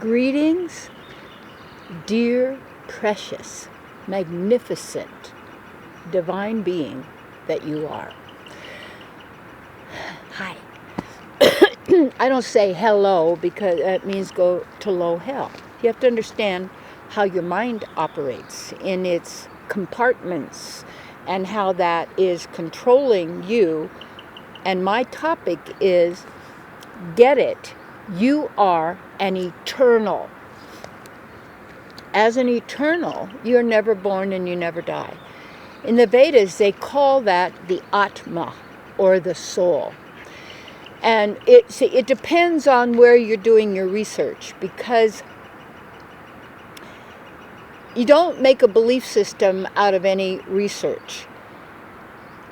Greetings, dear, precious, magnificent, divine being that you are. Hi. I don't say hello because that means go to low hell. You have to understand how your mind operates in its compartments and how that is controlling you. And my topic is, get it. You are an eternal. As an eternal, you're never born and you never die. In the Vedas, they call that the Atma, or the soul. And it depends on where you're doing your research, because you don't make a belief system out of any research.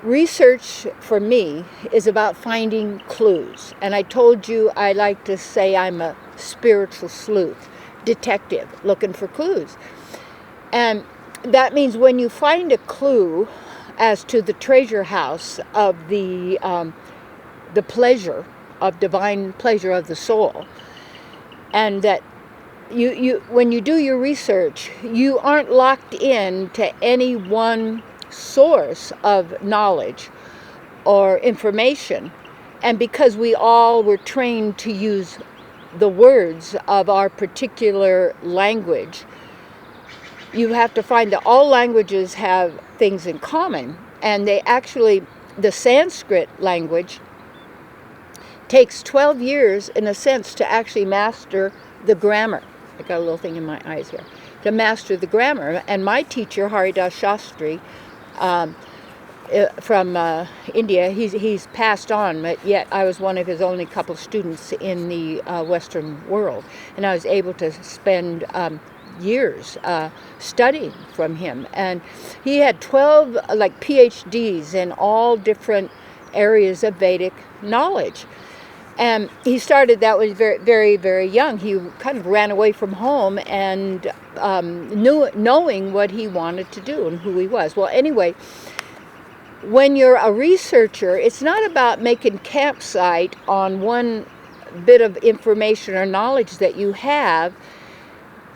Research, for me, is about finding clues. And I told you I like to say I'm a spiritual sleuth, detective, looking for clues. And that means when you find a clue as to the treasure house of the pleasure, of divine pleasure of the soul, and that you when you do your research, you aren't locked in to any one source of knowledge or information. And because we all were trained to use the words of our particular language, you have to find that all languages have things in common. And the Sanskrit language takes 12 years, in a sense, to actually master the grammar. I got a little thing in my eyes here. To master the grammar. And my teacher, Haridas Shastri, from India, he's passed on, but yet I was one of his only couple students in the Western world. And I was able to spend years studying from him. And he had 12 PhDs in all different areas of Vedic knowledge. And he started that when he was very, very, very young. He kind of ran away from home and knowing what he wanted to do and who he was. Well, anyway, when you're a researcher, it's not about making campsite on one bit of information or knowledge that you have.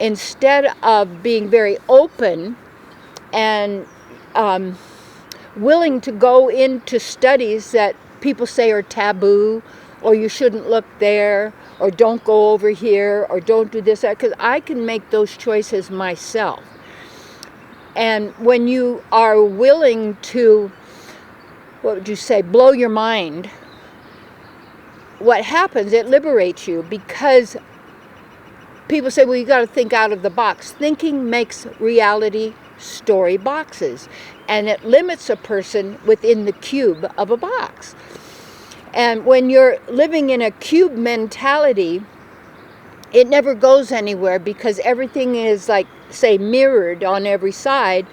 Instead of being very open and willing to go into studies that people say are taboo, or you shouldn't look there, or don't go over here, or don't do this, because I can make those choices myself. And when you are willing to, blow your mind, what happens, it liberates you, because people say, well, you got to think out of the box. Thinking makes reality story boxes, and it limits a person within the cube of a box. And when you're living in a cube mentality, it never goes anywhere, because everything is mirrored on every side,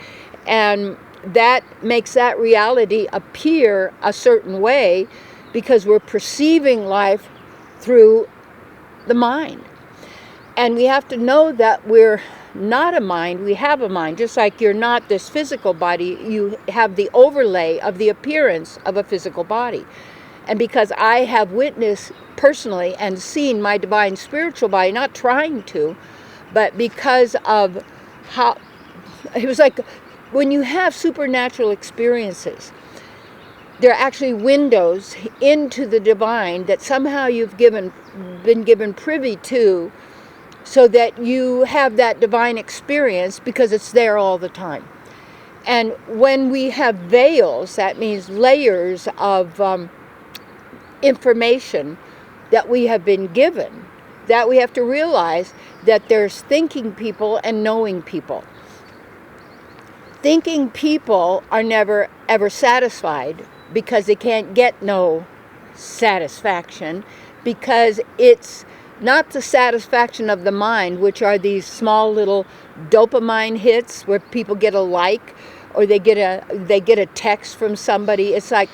and that makes that reality appear a certain way, because we're perceiving life through the mind. And we have to know that we're not a mind, we have a mind. Just like you're not this physical body, you have the overlay of the appearance of a physical body. And because I have witnessed personally and seen my divine spiritual body, not trying to, but because of how, it was like when you have supernatural experiences, there are actually windows into the divine that somehow you've been given privy to, so that you have that divine experience because it's there all the time. And when we have veils, that means layers of information that we have been given, that we have to realize that there's thinking people and knowing people. Thinking people are never ever satisfied, because they can't get no satisfaction, because it's not the satisfaction of the mind, which are these small little dopamine hits where people get a like, or they get a text from somebody. It's like,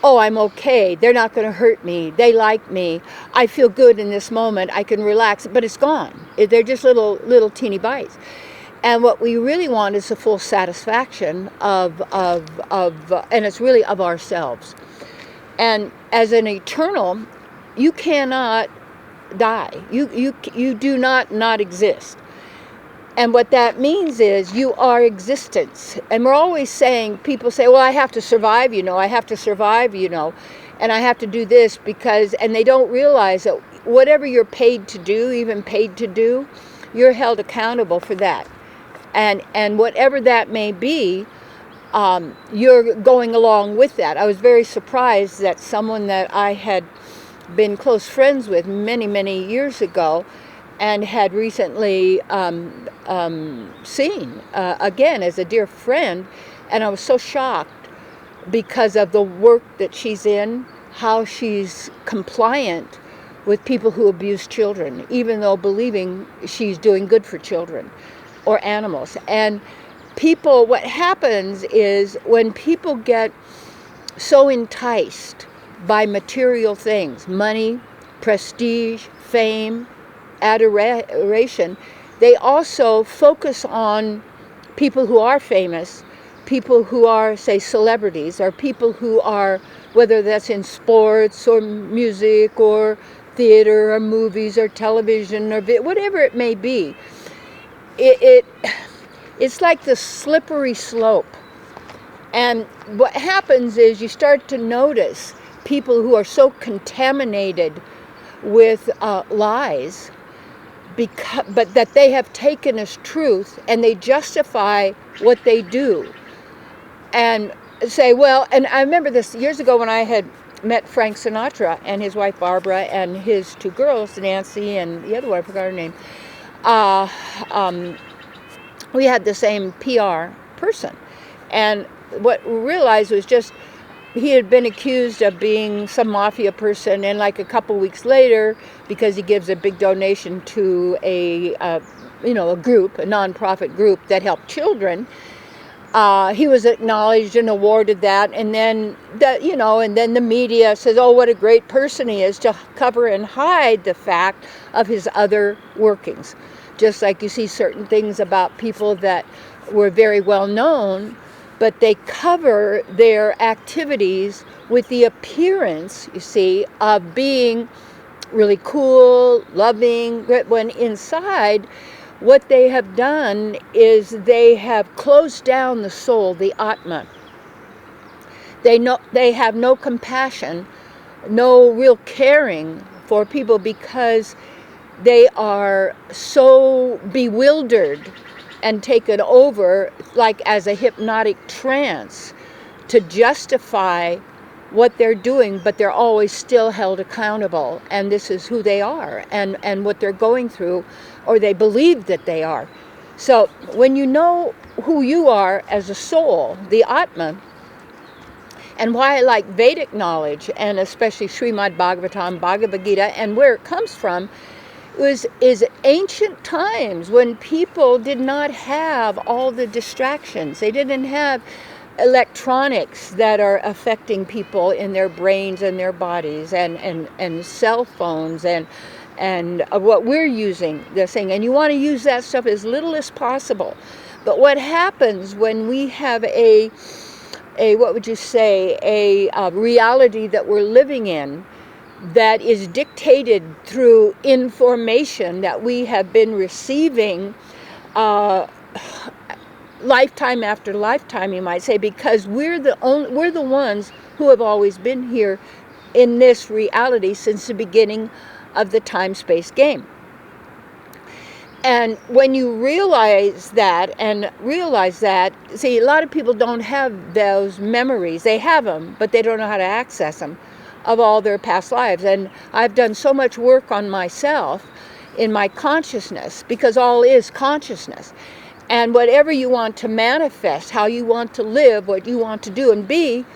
oh, I'm okay. They're not going to hurt me. They like me. I feel good in this moment. I can relax. But it's gone. They're just little teeny bites. And what we really want is the full satisfaction of and it's really of ourselves. And as an eternal, you cannot die. You do not exist. And what that means is you are existence. And we're always saying, people say, well, I have to survive, I have to survive, and I have to do this because, and they don't realize that whatever you're paid to do, even paid to do, you're held accountable for that. And whatever that may be, you're going along with that. I was very surprised that someone that I had been close friends with many, many years ago and had recently seen again as a dear friend, and I was so shocked because of the work that she's in, how she's compliant with people who abuse children, even though believing she's doing good for children or animals. And people, what happens is when people get so enticed by material things, money, prestige, fame, adoration, they also focus on people who are famous, people who are, say, celebrities, or people who are, whether that's in sports or music or theater or movies or television or whatever it may be. It's like the slippery slope. And what happens is you start to notice people who are so contaminated with lies, but that they have taken as truth, and they justify what they do. And say, well, and I remember this years ago when I had met Frank Sinatra and his wife Barbara and his two girls, Nancy and the other one, I forgot her name. We had the same PR person. And what we realized was just he had been accused of being some mafia person, and like a couple weeks later, because he gives a big donation to a group, a nonprofit group that helped children, he was acknowledged and awarded that, and then the media says, oh, what a great person he is, to cover and hide the fact of his other workings. Just like you see certain things about people that were very well known, but they cover their activities with the appearance, you see, of being really cool, loving, when inside what they have done is they have closed down the soul, the Atma. They have no compassion, no real caring for people, because they are so bewildered and taken over, like as a hypnotic trance, to justify what they're doing, but they're always still held accountable, and this is who they are and what they're going through, or they believe that they are. So when you know who you are as a soul, the Atma, and why I like Vedic knowledge, and especially Srimad Bhagavatam, Bhagavad Gita, and where it comes from, is ancient times when people did not have all the distractions. They didn't have electronics that are affecting people in their brains and their bodies, and cell phones and what we're using, this thing. And you want to use that stuff as little as possible. But what happens when we have a what would you say, a reality that we're living in that is dictated through information that we have been receiving lifetime after lifetime, you might say, because we're the ones who have always been here in this reality since the beginning of the time-space game. And when you realize that, see, a lot of people don't have those memories. They have them, but they don't know how to access them, of all their past lives. And I've done so much work on myself in my consciousness, because all is consciousness. And whatever you want to manifest, how you want to live, what you want to do and be,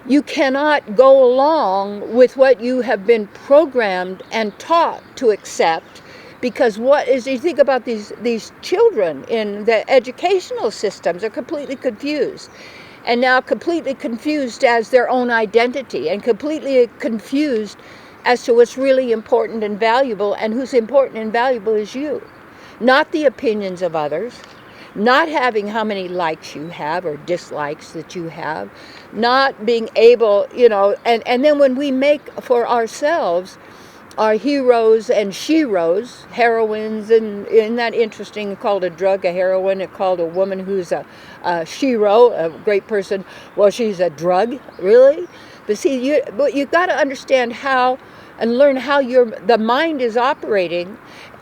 you cannot go along with what you have been programmed and taught to accept. Because you think about these children in the educational systems are completely confused. And now completely confused as their own identity, and completely confused as to what's really important and valuable, and who's important and valuable is you. Not the opinions of others, not having how many likes you have or dislikes that you have, not being able, and then when we make for ourselves are heroes and sheroes, heroines, and isn't that interesting? Called a drug a heroine, it called a woman who's a shero, a great person. Well, she's a drug, really. But see, you got to understand how and learn how the mind is operating,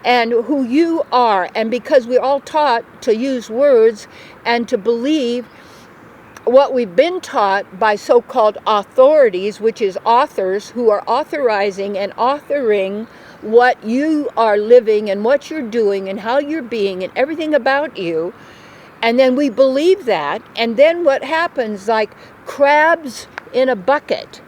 and who you are. And because we're all taught to use words and to believe what we've been taught by so-called authorities, which is authors who are authorizing and authoring what you are living and what you're doing and how you're being and everything about you. And then we believe that. And then what happens, like crabs in a bucket,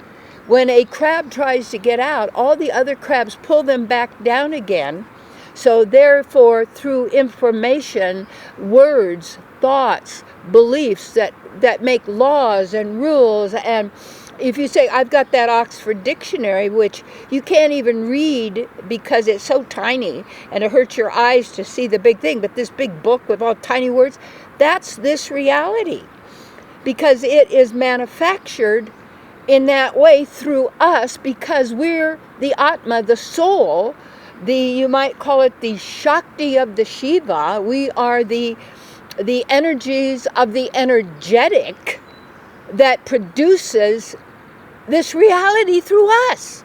when a crab tries to get out, all the other crabs pull them back down again. So therefore, through information, words, thoughts, beliefs that make laws and rules, and if you say, I've got that Oxford Dictionary, which you can't even read because it's so tiny and it hurts your eyes to see the big thing, but this big book with all tiny words, that's this reality, because it is manufactured in that way through us, because we're the Atma, the soul, you might call it the Shakti of the Shiva. We are the energies of the energetic that produces this reality through us.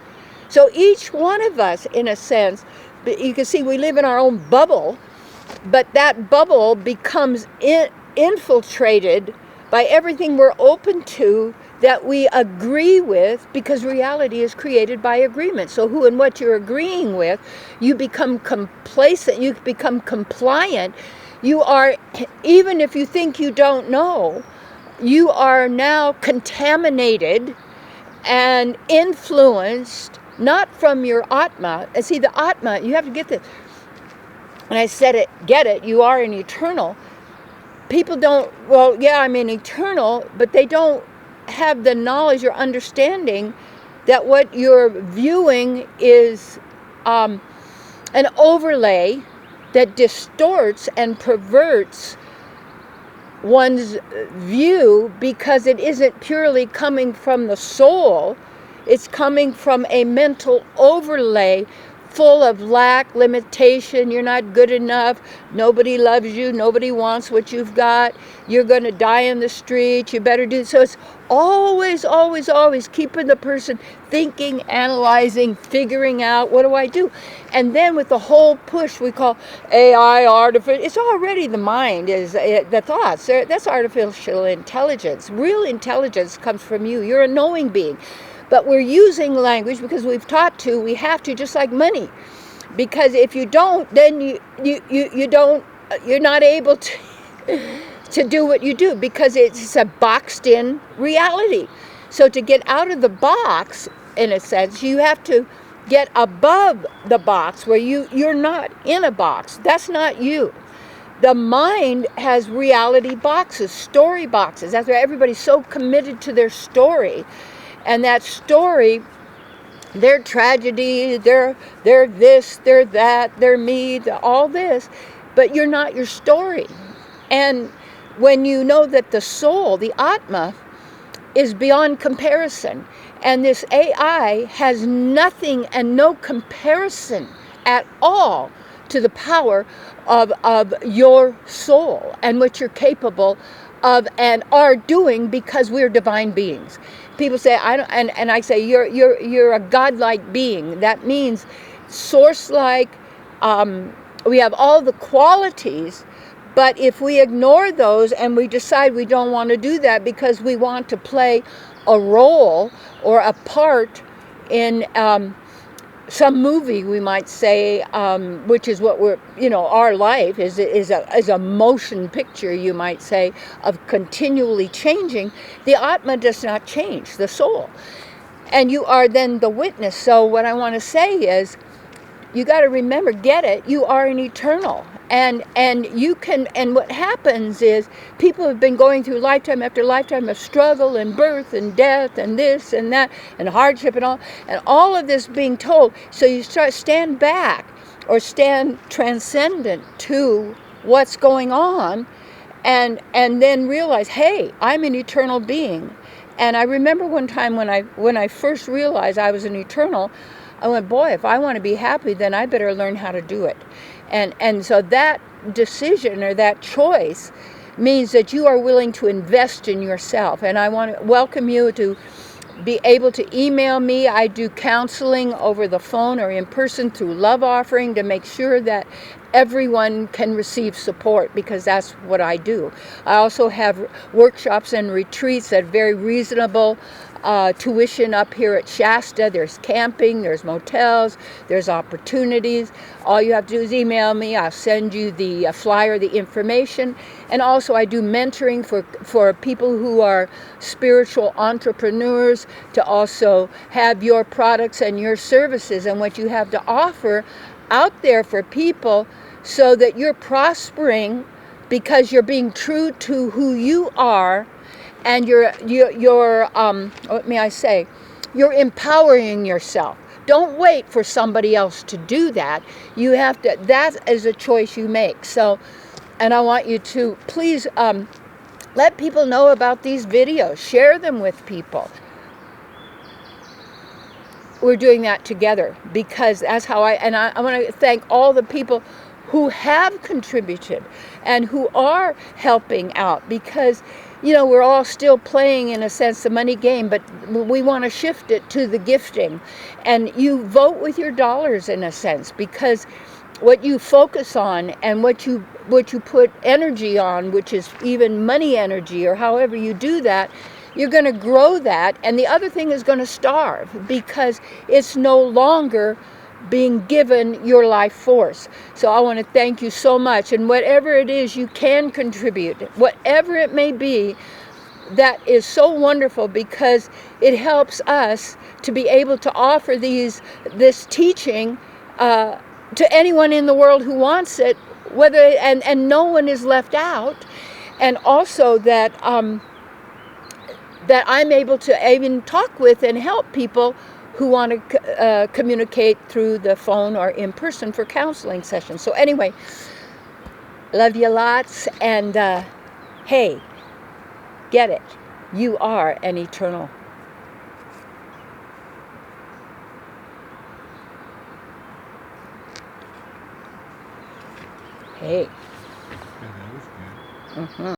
So each one of us, in a sense, you can see we live in our own bubble, but that bubble becomes infiltrated by everything we're open to that we agree with, because reality is created by agreement. So who and what you're agreeing with, you become complacent, you become compliant. You are, even if you think you don't know, you are now contaminated and influenced, not from your Atma. And see, the Atma, you have to get this. And I said it, get it, you are an eternal. People don't, well, yeah, I'm an eternal, but they don't have the knowledge or understanding that what you're viewing is an overlay that distorts and perverts one's view, because it isn't purely coming from the soul, it's coming from a mental overlay full of lack, limitation, you're not good enough, nobody loves you, nobody wants what you've got, you're going to die in the street, you better do. So it's always, always, always keeping the person thinking, analyzing, figuring out, what do I do? And then with the whole push we call AI, artificial, it's already the mind, is the thoughts. That's artificial intelligence. Real intelligence comes from you. You're a knowing being. But we're using language because we've taught to, we have to, just like money. Because if you don't, then you don't, you're not able to do what you do, because it's a boxed in reality. So to get out of the box, in a sense, you have to get above the box where you're not in a box. That's not you. The mind has reality boxes, story boxes. That's why everybody's so committed to their story. And that story, their tragedy, they're this, they're that, they're me, all this, but you're not your story. And when you know that the soul, the Atma, is beyond comparison, and this AI has nothing and no comparison at all to the power of your soul and what you're capable of and are doing, because we're divine beings. People say, I don't, and I say, you're a godlike being. That means source-like. We have all the qualities, but if we ignore those and we decide we don't want to do that because we want to play a role or a part in some movie, we might say, which is what we're, our life is a motion picture, you might say, of continually changing. The Atma does not change, the soul. And you are then the witness. So what I want to say is, you got to remember, get it, you are an eternal. And you can, and what happens is, people have been going through lifetime after lifetime of struggle and birth and death and this and that and hardship and all of this being told. So you stand back or stand transcendent to what's going on, and then realize, hey, I'm an eternal being. And I remember one time when I first realized I was an eternal, I went, boy, if I want to be happy, then I better learn how to do it. And so that decision or that choice means that you are willing to invest in yourself. And I want to welcome you to be able to email me. I do counseling over the phone or in person through Love Offering to make sure that everyone can receive support, because that's what I do. I also have workshops and retreats at very reasonable tuition up here at Shasta. There's camping, there's motels, there's opportunities. All you have to do is email me. I'll send you the flyer, the information. And also I do mentoring for people who are spiritual entrepreneurs, to also have your products and your services and what you have to offer out there for people, so that you're prospering because you're being true to who you are, and you're what may I say, you're empowering yourself. Don't wait for somebody else to do that. You have to, that is a choice you make. So, and I want you to please let people know about these videos. Share them with people. We're doing that together, because that's how I want to thank all the people who have contributed and who are helping out, because we're all still playing, in a sense, the money game, but we want to shift it to the gifting. And you vote with your dollars, in a sense, because what you focus on and what you put energy on, which is even money energy, or however you do that, you're going to grow that. And the other thing is going to starve, because it's no longer being given your life force. So I want to thank you so much. And whatever it is you can contribute, whatever it may be, that is so wonderful, because it helps us to be able to offer this teaching to anyone in the world who wants it, and no one is left out. And also that that I'm able to even talk with and help people who want to communicate through the phone or in person for counseling sessions. So anyway, love you lots, and hey, get it. You are an eternal. Hey. Yeah, that was good. Mm-hmm.